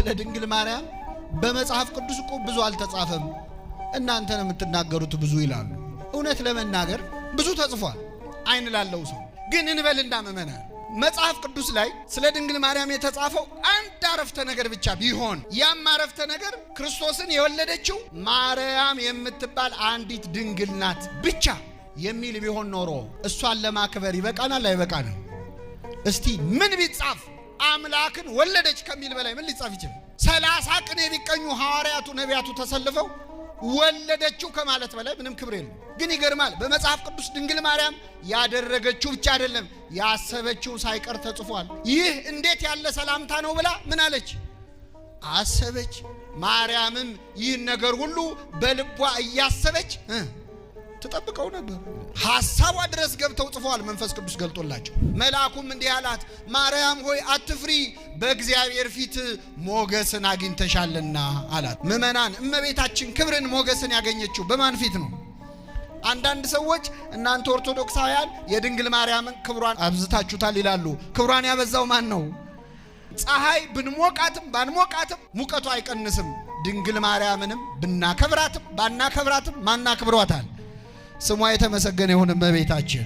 ስለ ድንግል ማርያም በመጽሐፍ ቅዱስ እኮ ብዙ አልተጻፈም እናንተ ነው የምትናገሩት ብዙ ይላሉ። እውነት ለመናገር ብዙ ተጽፏል አይን ላለው ሰው። ግን እንበልና መመናን መጽሐፍ ቅዱስ ላይ ስለ ድንግል ማርያም የተጻፈው አንድ አረፍተ ነገር ብቻ ቢሆን ያም አረፍተ ነገር ክርስቶስን የወለደችው ማርያም የምትባል አንዲት ድንግል ናት ብቻ የሚል ቢሆን ኖሮ እሷን ለማክበር ይበቃናል አይበቃንም? እስቲ ምን ቢጻፍ አምላክን ወለደች ከሚል በላይ ምን ሊጻፍ ይችላል? 30 ቅኔ ቢቀኙ ሐዋርያቱ ነቢያቱ ተሰልፈው ወለደችው ከማለት በላይ ምንም ክብር የለም። ግን ይገርማል፣ በመጽሐፍ ቅዱስ ድንግል ማርያም ያደረገችው ብቻ አይደለም ያሰበችው ሳይቀር ተጽፏል። ይህ እንዴት ያለ ሰላምታ ነው ብላ ምን አለች? አሰበች። ማርያምም ይህን ነገር ሁሉ በልቧ እያሰበች ተጠብቀው ነበር። ሐሳቧ ድረስ ገብተው ጽፈዋል። መንፈስ ቅዱስ ገልጦላቸው መልአኩም እንዲህ አላት፣ ማርያም ሆይ አትፍሪ፣ በእግዚአብሔር ፊት ሞገስን አግኝተሻልና አላት። ምእመናን እመቤታችን ክብርን ሞገስን ያገኘችው በማን ፊት ነው? አንዳንድ ሰዎች እናንተ ኦርቶዶክሳውያን የድንግል ማርያምን ክብሯን አብዝታችሁታል ይላሉ። ክብሯን ያበዛው ማን ነው? ፀሐይ ብንሞቃትም ባንሞቃትም ሙቀቷ አይቀንስም። ድንግል ማርያምንም ብናከብራትም ባናከብራትም ማናክብሯታል? ስሟ የተመሰገነ ይሁን እመቤታችን።